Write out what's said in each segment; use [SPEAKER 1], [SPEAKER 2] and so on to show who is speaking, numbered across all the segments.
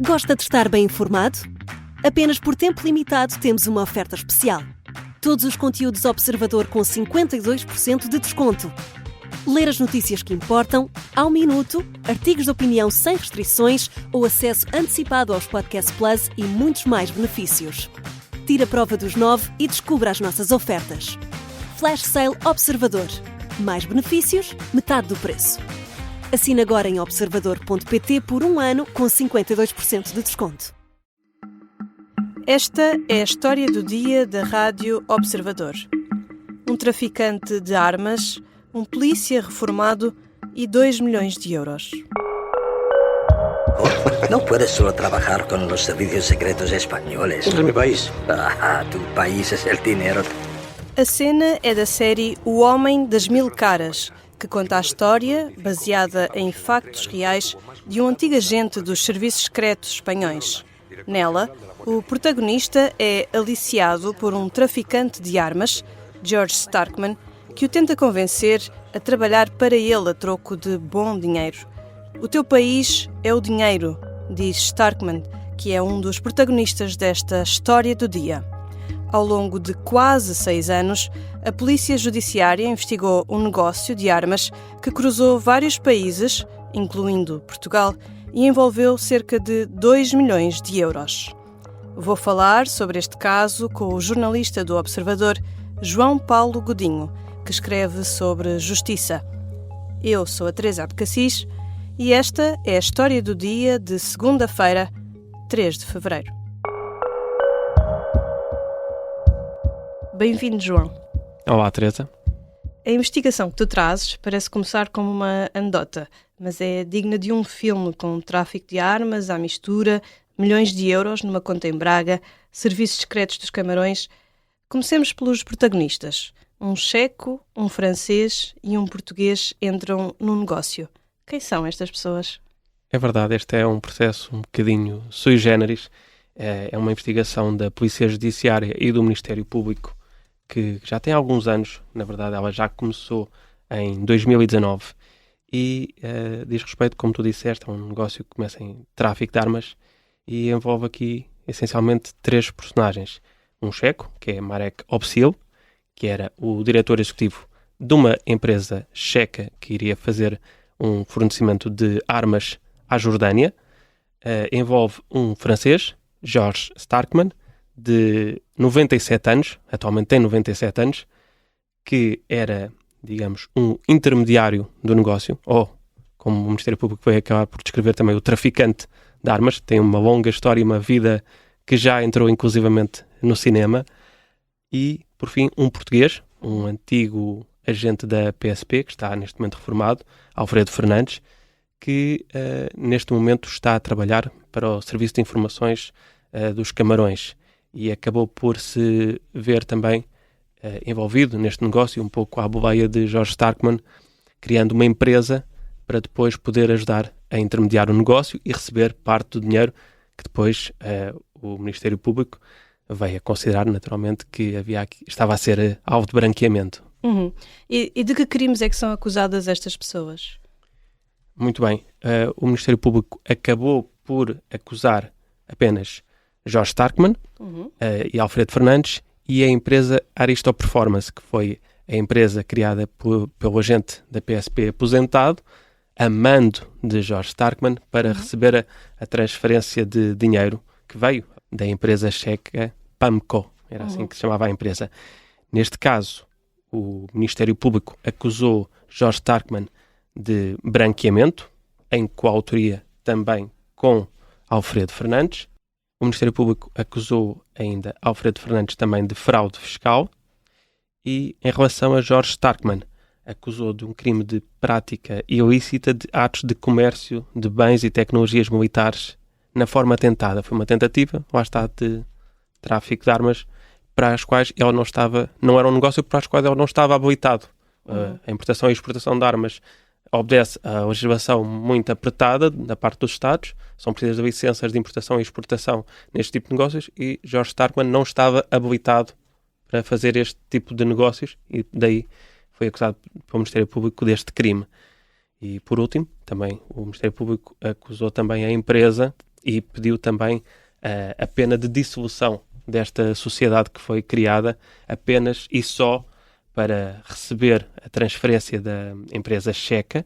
[SPEAKER 1] Gosta de estar bem informado? Apenas por tempo limitado temos uma oferta especial. Todos os conteúdos Observador com 52% de desconto. Ler as notícias que importam, ao minuto, artigos de opinião sem restrições ou acesso antecipado aos Podcast Plus e muitos mais benefícios. Tire a prova dos 9 e descubra as nossas ofertas. Flash Sale Observador. Mais benefícios, metade do preço. Assine agora em observador.pt por 1 ano com 52% de desconto.
[SPEAKER 2] Esta é a história do dia da Rádio Observador. Um traficante de armas, um polícia reformado e 2 milhões de euros.
[SPEAKER 3] No puedes solo trabajar con los servicios secretos españoles.
[SPEAKER 4] Es mi país.
[SPEAKER 3] Tu país es el dinero.
[SPEAKER 2] A cena é da série O Homem das Mil Caras, que conta a história, baseada em factos reais, de um antigo agente dos serviços secretos espanhóis. Nela, o protagonista é aliciado por um traficante de armas, George Starkman, que o tenta convencer a trabalhar para ele a troco de bom dinheiro. O teu país é o dinheiro, diz Starkman, que é um dos protagonistas desta história do dia. Ao longo de quase 6 anos, a Polícia Judiciária investigou um negócio de armas que cruzou vários países, incluindo Portugal, e envolveu cerca de 2 milhões de euros. Vou falar sobre este caso com o jornalista do Observador, João Paulo Godinho, que escreve sobre justiça. Eu sou a Teresa Abcacis e esta é a história do dia de segunda-feira, 3 de fevereiro. Bem-vindo, João.
[SPEAKER 4] Olá, Teresa.
[SPEAKER 2] A investigação que tu trazes parece começar como uma anedota, mas é digna de um filme com tráfico de armas à mistura, milhões de euros numa conta em Braga, serviços secretos dos Camarões. Comecemos pelos protagonistas. Um checo, um francês e um português entram num negócio. Quem são estas pessoas?
[SPEAKER 4] É verdade, este é um processo um bocadinho sui generis. É uma investigação da Polícia Judiciária e do Ministério Público que já tem alguns anos. Na verdade, ela já começou em 2019 e diz respeito, como tu disseste, a um negócio que começa em tráfico de armas e envolve aqui, essencialmente, 3 personagens. Um checo, que é Marek Opsil, que era o diretor executivo de uma empresa checa que iria fazer um fornecimento de armas à Jordânia. Envolve um francês, George Starkman, de 97 anos, atualmente tem 97 anos, que era, digamos, um intermediário do negócio, ou, como o Ministério Público vai acabar por descrever também, o traficante de armas. Tem uma longa história e uma vida que já entrou inclusivamente no cinema. E, por fim, um português, um antigo agente da PSP, que está neste momento reformado, Alfredo Fernandes, que neste momento está a trabalhar para o Serviço de Informações dos Camarões e acabou por se ver também envolvido neste negócio, um pouco à boleia de George Starkman, criando uma empresa para depois poder ajudar a intermediar o negócio e receber parte do dinheiro que depois o Ministério Público veio a considerar, naturalmente, que estava a ser alvo de branqueamento.
[SPEAKER 2] Uhum. E de que crimes é que são acusadas estas pessoas?
[SPEAKER 4] Muito bem. O Ministério Público acabou por acusar apenas George Starkman e Alfredo Fernandes e a empresa Aristo Performance, que foi a empresa criada pelo agente da PSP aposentado, a mando de George Starkman, para receber a transferência de dinheiro que veio da empresa checa PAMCO, era assim que se chamava a empresa. Neste caso, o Ministério Público acusou George Starkman de branqueamento, em coautoria também com Alfredo Fernandes. O Ministério Público acusou ainda Alfredo Fernandes também de fraude fiscal e, em relação a George Starkman, acusou de um crime de prática ilícita de atos de comércio de bens e tecnologias militares na forma tentada. Foi uma tentativa, lá está, de tráfico de armas para as quais ele não era um negócio para as quais ele não estava habilitado. A importação e exportação de armas obedece a legislação muito apertada da parte dos Estados, são precisas licenças de importação e exportação neste tipo de negócios e George Starkman não estava habilitado para fazer este tipo de negócios e daí foi acusado pelo Ministério Público deste crime. E por último, também o Ministério Público acusou também a empresa e pediu também a pena de dissolução desta sociedade que foi criada apenas e só para receber a transferência da empresa checa,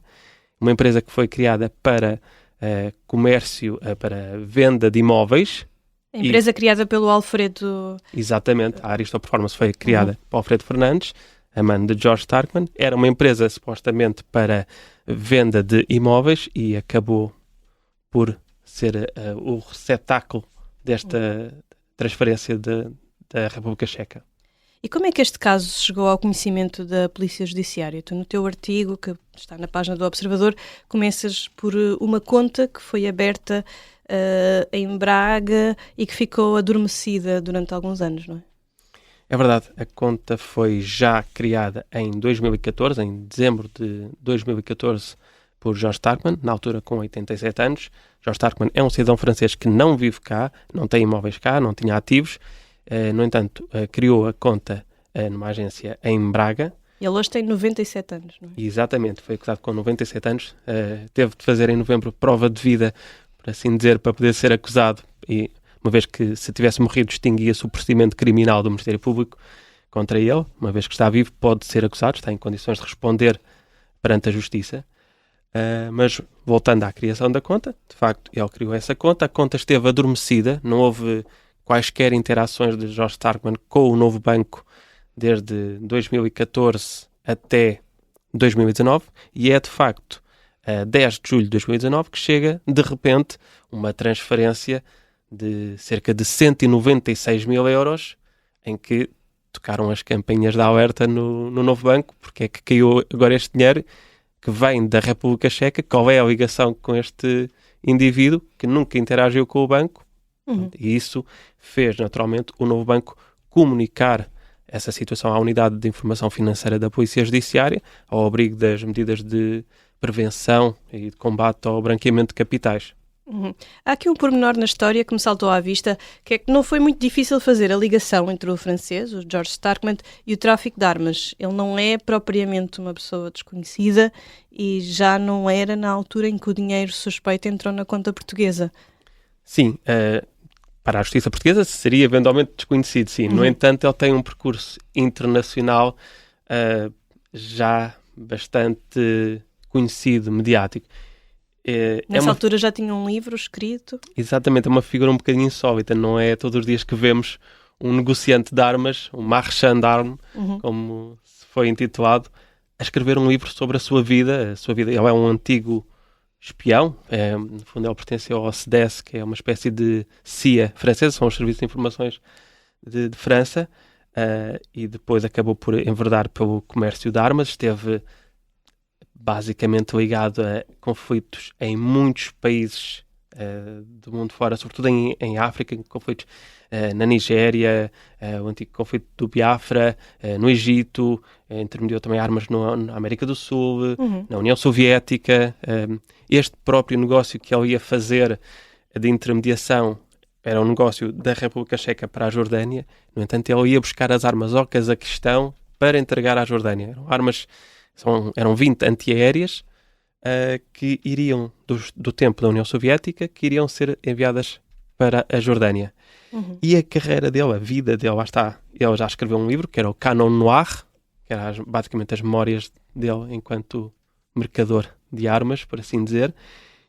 [SPEAKER 4] uma empresa que foi criada para comércio, para venda de imóveis.
[SPEAKER 2] A empresa criada pelo Alfredo...
[SPEAKER 4] Exatamente, a Aristo Performance foi criada por Alfredo Fernandes, a mãe de George Starkman. Era uma empresa supostamente para venda de imóveis e acabou por ser o receptáculo desta transferência da República Checa.
[SPEAKER 2] E como é que este caso chegou ao conhecimento da Polícia Judiciária? Tu, no teu artigo, que está na página do Observador, começas por uma conta que foi aberta em Braga e que ficou adormecida durante alguns anos, não é?
[SPEAKER 4] É verdade, a conta foi já criada em 2014, em dezembro de 2014, por George Starkman, na altura com 87 anos. George Starkman é um cidadão francês que não vive cá, não tem imóveis cá, não tinha ativos. No entanto, criou a conta numa agência em Braga.
[SPEAKER 2] Ele hoje tem 97 anos, não é?
[SPEAKER 4] Exatamente, foi acusado com 97 anos. Teve de fazer em novembro prova de vida, por assim dizer, para poder ser acusado. E uma vez que, se tivesse morrido, extinguia-se o procedimento criminal do Ministério Público contra ele. Uma vez que está vivo, pode ser acusado, está em condições de responder perante a Justiça. Mas, voltando à criação da conta, de facto, ele criou essa conta. A conta esteve adormecida, não houve quaisquer interações de George Starkman com o novo banco desde 2014 até 2019, e é de facto a 10 de julho de 2019 que chega, de repente, uma transferência de cerca de 196 mil euros, em que tocaram as campainhas de alerta no novo banco, porque é que caiu agora este dinheiro que vem da República Checa, qual é a ligação com este indivíduo que nunca interagiu com o banco. E isso fez, naturalmente, o novo banco comunicar essa situação à Unidade de Informação Financeira da Polícia Judiciária, ao abrigo das medidas de prevenção e de combate ao branqueamento de capitais.
[SPEAKER 2] Há aqui um pormenor na história que me saltou à vista, que é que não foi muito difícil fazer a ligação entre o francês, o George Starkman, e o tráfico de armas. Ele não é propriamente uma pessoa desconhecida e já não era na altura em que o dinheiro suspeito entrou na conta portuguesa.
[SPEAKER 4] Sim, para a justiça portuguesa seria eventualmente desconhecido, sim. No entanto, ele tem um percurso internacional já bastante conhecido, mediático.
[SPEAKER 2] Nessa altura já tinha um livro escrito.
[SPEAKER 4] Exatamente, é uma figura um bocadinho insólita. Não é todos os dias que vemos um negociante de armas, um marchand d'armes, como se foi intitulado, a escrever um livro sobre a sua vida. Ele é um antigo espião, no fundo ele pertence ao CDS, que é uma espécie de CIA francesa, são os Serviços de Informações de França, e depois acabou por enverdar pelo comércio de armas. Esteve basicamente ligado a conflitos em muitos países do mundo fora, sobretudo em África, conflitos na Nigéria, o antigo conflito do Biafra, no Egito, intermediou também armas na América do Sul, na União Soviética. Este próprio negócio que ele ia fazer de intermediação era um negócio da República Checa para a Jordânia. No entanto, ele ia buscar as armas ao Cazaquistão para entregar à Jordânia. Eram 20 antiaéreas que iriam, do tempo da União Soviética, que iriam ser enviadas para a Jordânia. E a carreira dele, a vida dele, lá está. Ele já escreveu um livro, que era o Canon Noir, que era basicamente as memórias dele enquanto mercador de armas, por assim dizer.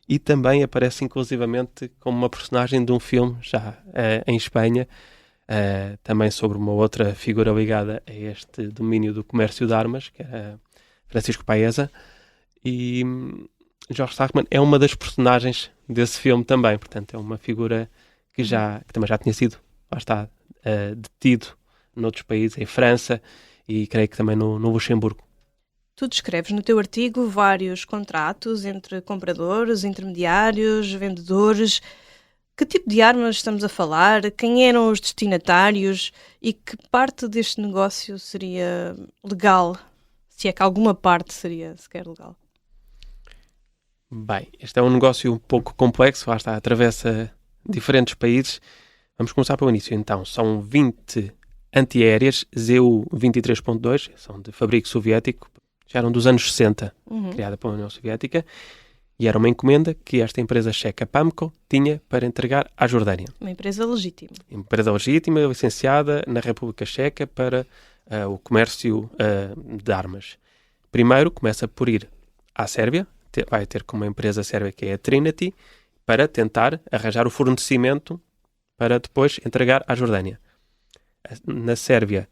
[SPEAKER 4] E também aparece inclusivamente como uma personagem de um filme, já em Espanha, também sobre uma outra figura ligada a este domínio do comércio de armas, que era Francisco Paesa. E George Starkman é uma das personagens desse filme também, portanto é uma figura que também já tinha sido, lá está, detido noutros países, em França e creio que também no Luxemburgo.
[SPEAKER 2] Tu descreves no teu artigo vários contratos entre compradores, intermediários, vendedores. Que tipo de armas estamos a falar? Quem eram os destinatários? E que parte deste negócio seria legal? Se é que alguma parte seria sequer legal?
[SPEAKER 4] Bem, este é um negócio um pouco complexo, lá está, atravessa diferentes países. Vamos começar pelo início. Então, são 20 antiaéreas ZU-23.2, são de fabrico soviético, já eram dos anos 60, criada pela União Soviética, E era uma encomenda que esta empresa checa PAMCO tinha para entregar à Jordânia.
[SPEAKER 2] Uma empresa legítima.
[SPEAKER 4] Empresa legítima, licenciada na República Checa para o comércio de armas. Primeiro começa por ir à Sérvia, vai ter como empresa sérvia que é a Trinity, para tentar arranjar o fornecimento para depois entregar à Jordânia. Na Sérvia,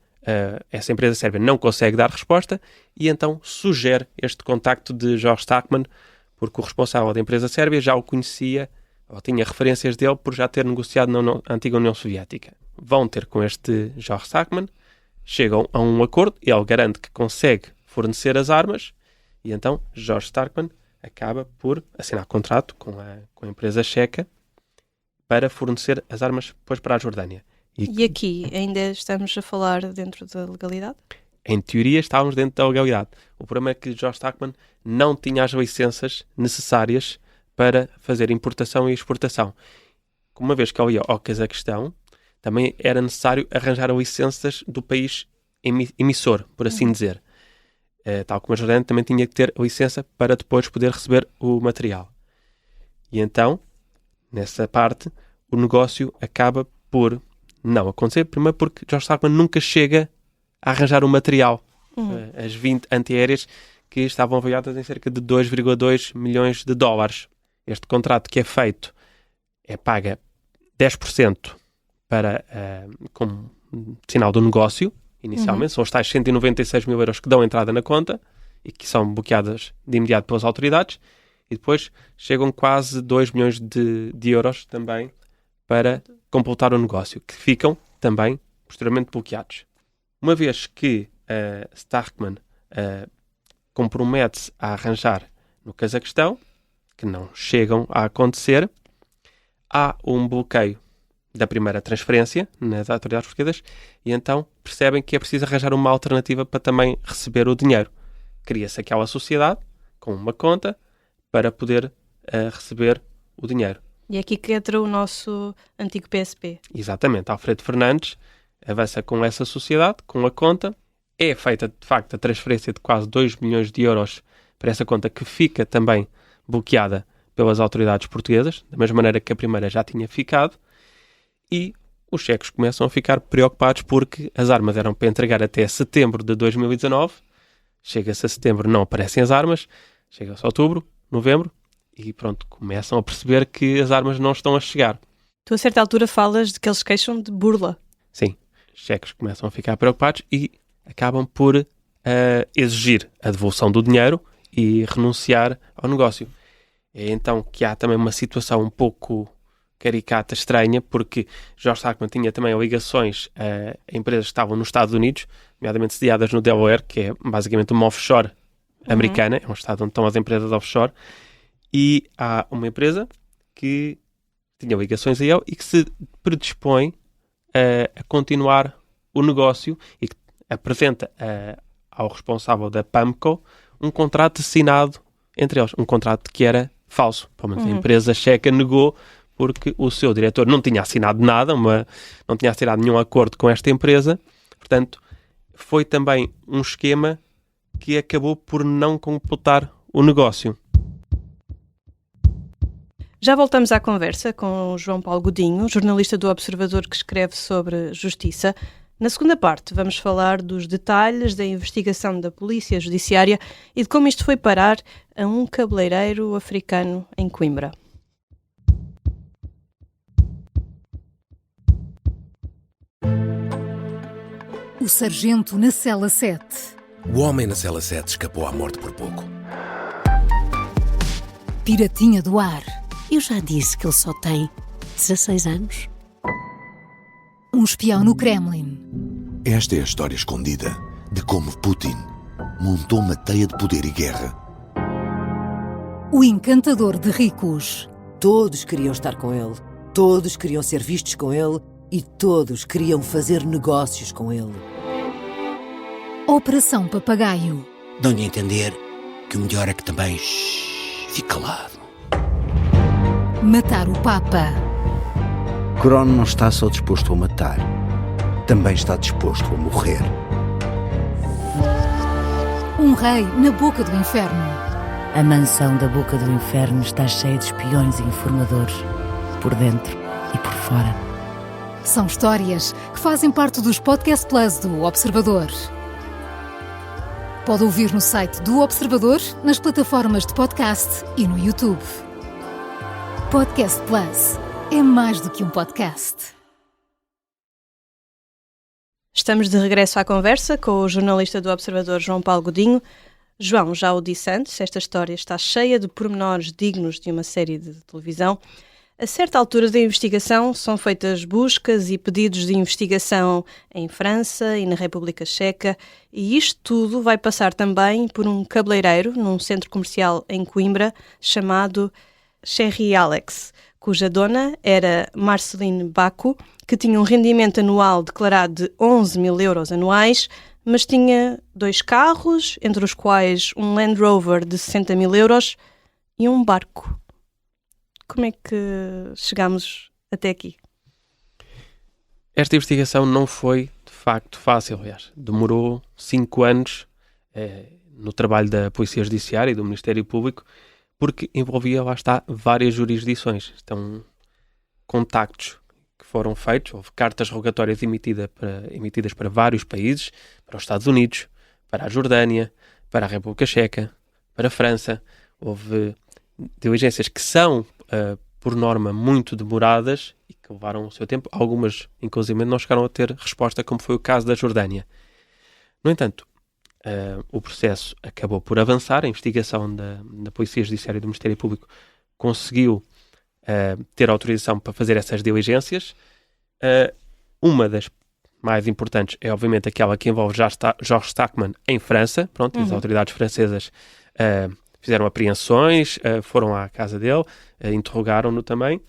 [SPEAKER 4] essa empresa sérvia não consegue dar resposta e então sugere este contacto de George Stackman, porque o responsável da empresa sérvia já o conhecia, ou tinha referências dele por já ter negociado na antiga União Soviética. Vão ter com este George Stackman, chegam a um acordo, ele garante que consegue fornecer as armas e então George Stackman acaba por assinar contrato com a empresa checa para fornecer as armas depois para a Jordânia.
[SPEAKER 2] E aqui ainda estamos a falar dentro da legalidade?
[SPEAKER 4] Em teoria estávamos dentro da legalidade. O problema é que George Stackman não tinha as licenças necessárias para fazer importação e exportação. Uma vez que ele ia ao Cazaquistão, também era necessário arranjar licenças do país emissor, por assim dizer. Tal como a Jordânia também tinha que ter licença para depois poder receber o material. E então, nessa parte, o negócio acaba por não acontecer. Primeiro porque George Stackman nunca chega a arranjar o material. As 20 antiaéreas que estavam avaliadas em cerca de 2,2 milhões de dólares. Este contrato que é feito paga 10% como sinal do negócio, inicialmente. São os tais 196 mil euros que dão entrada na conta e que são bloqueadas de imediato pelas autoridades. E depois chegam quase 2 milhões de euros também para completar o negócio, que ficam também posteriormente bloqueados. Uma vez que Stackman compromete-se a arranjar no Cazaquistão, que não chegam a acontecer, há um bloqueio da primeira transferência nas autoridades portuguesas e então percebem que é preciso arranjar uma alternativa para também receber o dinheiro. Cria-se aquela sociedade com uma conta para poder receber o dinheiro.
[SPEAKER 2] E é aqui que entra o nosso antigo PSP.
[SPEAKER 4] Exatamente. Alfredo Fernandes avança com essa sociedade, com a conta. É feita, de facto, a transferência de quase 2 milhões de euros para essa conta que fica também bloqueada pelas autoridades portuguesas, da mesma maneira que a primeira já tinha ficado. E os checos começam a ficar preocupados porque as armas eram para entregar até setembro de 2019. Chega-se a setembro, não aparecem as armas. Chega-se a outubro, novembro e pronto, começam a perceber que as armas não estão a chegar.
[SPEAKER 2] Tu a certa altura falas de que eles queixam de burla.
[SPEAKER 4] Sim, os checos começam a ficar preocupados e acabam por exigir a devolução do dinheiro e renunciar ao negócio. É então que há também uma situação um pouco caricata, estranha, porque George Stackman tinha também ligações a empresas que estavam nos Estados Unidos, nomeadamente sediadas no Delaware, que é basicamente uma offshore americana, é um estado onde estão as empresas offshore, e há uma empresa que tinha ligações a ele e que se predispõe a continuar o negócio e que apresenta ao responsável da PAMCO um contrato assinado entre eles, um contrato que era falso. Pelo menos a empresa checa negou porque o seu diretor não tinha assinado nada, não tinha assinado nenhum acordo com esta empresa. Portanto, foi também um esquema que acabou por não completar o negócio.
[SPEAKER 2] Já voltamos à conversa com o João Paulo Godinho, jornalista do Observador que escreve sobre justiça. Na segunda parte vamos falar dos detalhes da investigação da Polícia Judiciária e de como isto foi parar a um cabeleireiro africano em Coimbra.
[SPEAKER 5] O sargento na cela 7.
[SPEAKER 6] O homem na cela 7 escapou à morte por pouco.
[SPEAKER 5] Piratinha do ar.
[SPEAKER 1] Eu já disse que ele só tem 16 anos.
[SPEAKER 5] Um espião no Kremlin.
[SPEAKER 7] Esta é a história escondida de como Putin montou uma teia de poder e guerra.
[SPEAKER 5] O encantador de ricos.
[SPEAKER 8] Todos queriam estar com ele, todos queriam ser vistos com ele e todos queriam fazer negócios com ele.
[SPEAKER 5] Operação Papagaio.
[SPEAKER 6] Dão-lhe a entender que o melhor é que também fique calado.
[SPEAKER 5] Matar o Papa.
[SPEAKER 9] Crono não está só disposto a matar, também está disposto a morrer.
[SPEAKER 5] Um rei na boca do inferno.
[SPEAKER 8] A mansão da boca do inferno está cheia de espiões e informadores, por dentro e por fora.
[SPEAKER 5] São histórias que fazem parte dos Podcast Plus do Observador. Pode ouvir no site do Observador, nas plataformas de podcast e no YouTube. Podcast Plus é mais do que um podcast.
[SPEAKER 2] Estamos de regresso à conversa com o jornalista do Observador, João Paulo Godinho. João, já o disse antes, esta história está cheia de pormenores dignos de uma série de televisão. A certa altura da investigação são feitas buscas e pedidos de investigação em França e na República Checa, e isto tudo vai passar também por um cabeleireiro num centro comercial em Coimbra chamado Cherry Alex, cuja dona era Marceline Baco, que tinha um rendimento anual declarado de 11 mil euros anuais, mas tinha 2 carros, entre os quais um Land Rover de 60 mil euros e um barco. Como é que chegámos até aqui?
[SPEAKER 4] Esta investigação não foi, de facto, fácil, aliás. Demorou 5 anos no trabalho da Polícia Judiciária e do Ministério Público, porque envolvia, lá está, várias jurisdições. Estão contactos que foram feitos, houve cartas rogatórias emitidas para vários países, para os Estados Unidos, para a Jordânia, para a República Checa, para a França. Houve diligências que são, por norma, muito demoradas e que levaram o seu tempo. Algumas, inclusive, não chegaram a ter resposta, como foi o caso da Jordânia. No entanto, o processo acabou por avançar. A investigação da Polícia Judiciária e do Ministério Público conseguiu ter autorização para fazer essas diligências. Uma das mais importantes é, obviamente, aquela que envolve Georges Stackman em França. Pronto, as autoridades francesas fizeram apreensões, foram à casa dele, interrogaram-no também.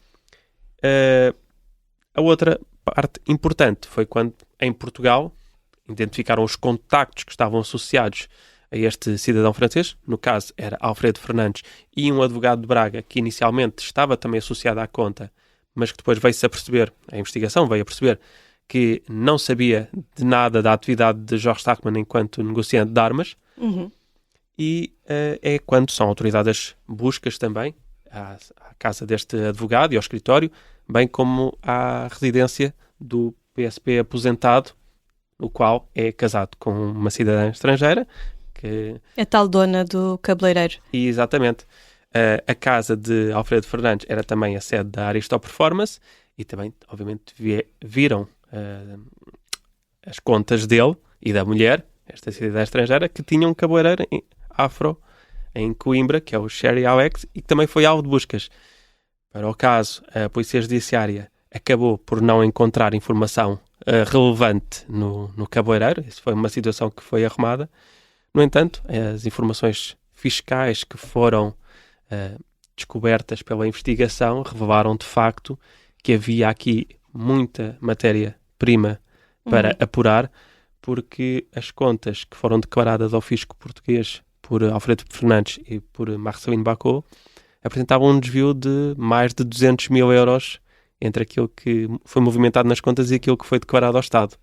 [SPEAKER 4] A outra parte importante foi quando, em Portugal, identificaram os contactos que estavam associados a este cidadão francês. No caso, era Alfredo Fernandes e um advogado de Braga, que inicialmente estava também associado à conta, mas que depois veio-se a perceber, a investigação veio a perceber, que não sabia de nada da atividade de Georges Stackman enquanto negociante de armas. E é quando são autorizadas buscas também à casa deste advogado e ao escritório, bem como à residência do PSP aposentado, o qual é casado com uma cidadã estrangeira.
[SPEAKER 2] A tal dona do cabeleireiro.
[SPEAKER 4] E, exatamente. A casa de Alfredo Fernandes era também a sede da Aristo Performance e também, obviamente, viram as contas dele e da mulher, esta cidadã estrangeira, que tinha um cabeleireiro afro em Coimbra, que é o Cherry Alex, e que também foi alvo de buscas. Para o caso, a Polícia Judiciária acabou por não encontrar informação relevante no cabeleireiro. Isso foi uma situação que foi arrumada. No entanto, as informações fiscais que foram descobertas pela investigação revelaram de facto que havia aqui muita matéria-prima para apurar, porque as contas que foram declaradas ao fisco português por Alfredo Fernandes e por Marceline Baco apresentavam um desvio de mais de 200 mil euros entre aquilo que foi movimentado nas contas e aquilo que foi declarado ao Estado.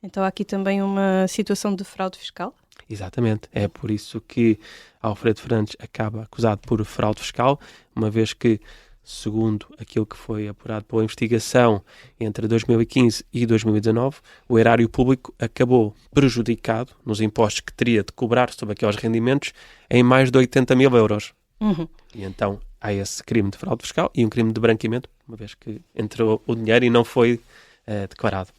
[SPEAKER 2] Então há aqui também uma situação de fraude fiscal?
[SPEAKER 4] Exatamente. É por isso que Alfredo Fernandes acaba acusado por fraude fiscal, uma vez que, segundo aquilo que foi apurado pela investigação entre 2015 e 2019, o erário público acabou prejudicado nos impostos que teria de cobrar sobre aqueles rendimentos em mais de 80 mil euros. E então há esse crime de fraude fiscal e um crime de branqueamento, uma vez que entrou o dinheiro e não foi declarado.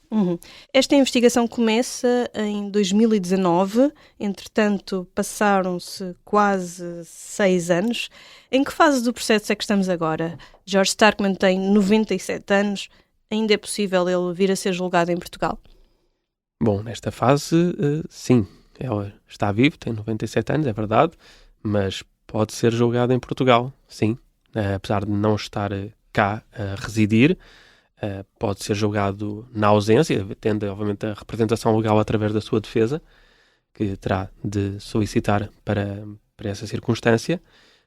[SPEAKER 2] Esta investigação começa em 2019, entretanto passaram-se quase 6 anos. Em que fase do processo é que estamos agora? Georges Stackman tem 97 anos, ainda é possível ele vir a ser julgado em Portugal?
[SPEAKER 4] Bom, nesta fase, sim, ele está vivo, tem 97 anos, é verdade, mas pode ser julgado em Portugal, sim, apesar de não estar cá a residir. Pode ser julgado na ausência, tendo, obviamente, a representação legal através da sua defesa, que terá de solicitar para essa circunstância,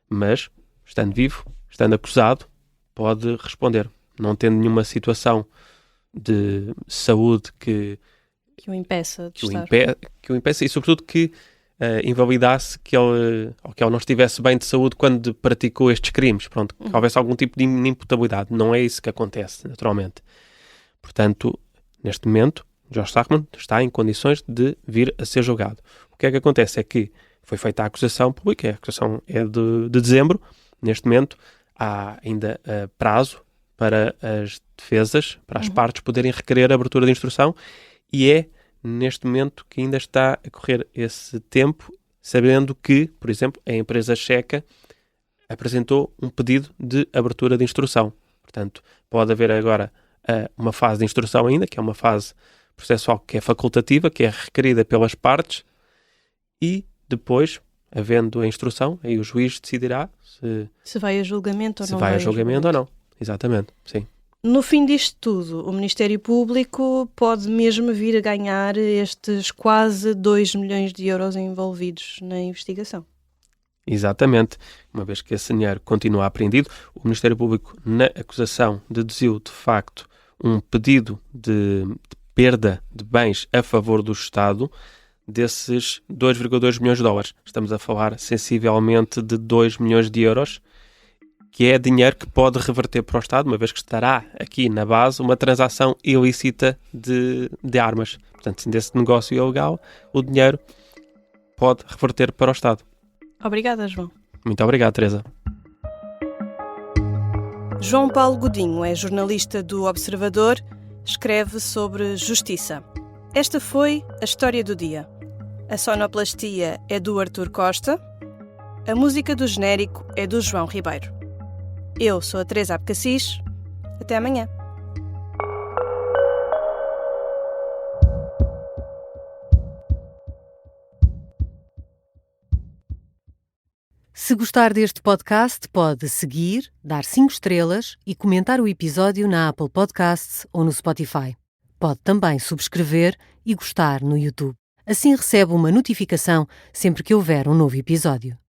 [SPEAKER 4] mas, estando vivo, estando acusado, pode responder. Não tendo nenhuma situação de saúde que
[SPEAKER 2] o impeça de estar.
[SPEAKER 4] Que o impeça e, sobretudo, que invalidasse que ele não estivesse bem de saúde quando praticou estes crimes. Pronto, que houvesse algum tipo de inimputabilidade. Não é isso que acontece, naturalmente. Portanto, neste momento, Josh Sacman está em condições de vir a ser julgado. O que é que acontece? É que foi feita a acusação pública, a acusação é de dezembro. Neste momento, há ainda prazo para as defesas, para as partes poderem requerer a abertura de instrução, e é neste momento que ainda está a correr esse tempo, sabendo que, por exemplo, a empresa checa apresentou um pedido de abertura de instrução. Portanto, pode haver agora uma fase de instrução ainda, que é uma fase processual que é facultativa, que é requerida pelas partes, e depois, havendo a instrução, aí o juiz decidirá
[SPEAKER 2] se vai a julgamento ou
[SPEAKER 4] se
[SPEAKER 2] não
[SPEAKER 4] vai a julgamento ou não. Exatamente, sim.
[SPEAKER 2] No fim disto tudo, o Ministério Público pode mesmo vir a ganhar estes quase 2 milhões de euros envolvidos na investigação.
[SPEAKER 4] Exatamente. Uma vez que esse dinheiro continua apreendido, o Ministério Público, na acusação, deduziu, de facto, um pedido de perda de bens a favor do Estado desses 2,2 milhões de dólares. Estamos a falar sensivelmente de 2 milhões de euros, que é dinheiro que pode reverter para o Estado, uma vez que estará aqui na base uma transação ilícita de armas. Portanto, desse negócio ilegal, o dinheiro pode reverter para o Estado.
[SPEAKER 2] Obrigada, João.
[SPEAKER 4] Muito obrigado, Teresa.
[SPEAKER 2] João Paulo Godinho é jornalista do Observador, escreve sobre justiça. Esta foi a história do dia. A sonoplastia é do Artur Costa, a música do genérico é do João Ribeiro. Eu sou a Teresa Abcacis. Até amanhã.
[SPEAKER 10] Se gostar deste podcast, pode seguir, dar 5 estrelas e comentar o episódio na Apple Podcasts ou no Spotify. Pode também subscrever e gostar no YouTube. Assim recebe uma notificação sempre que houver um novo episódio.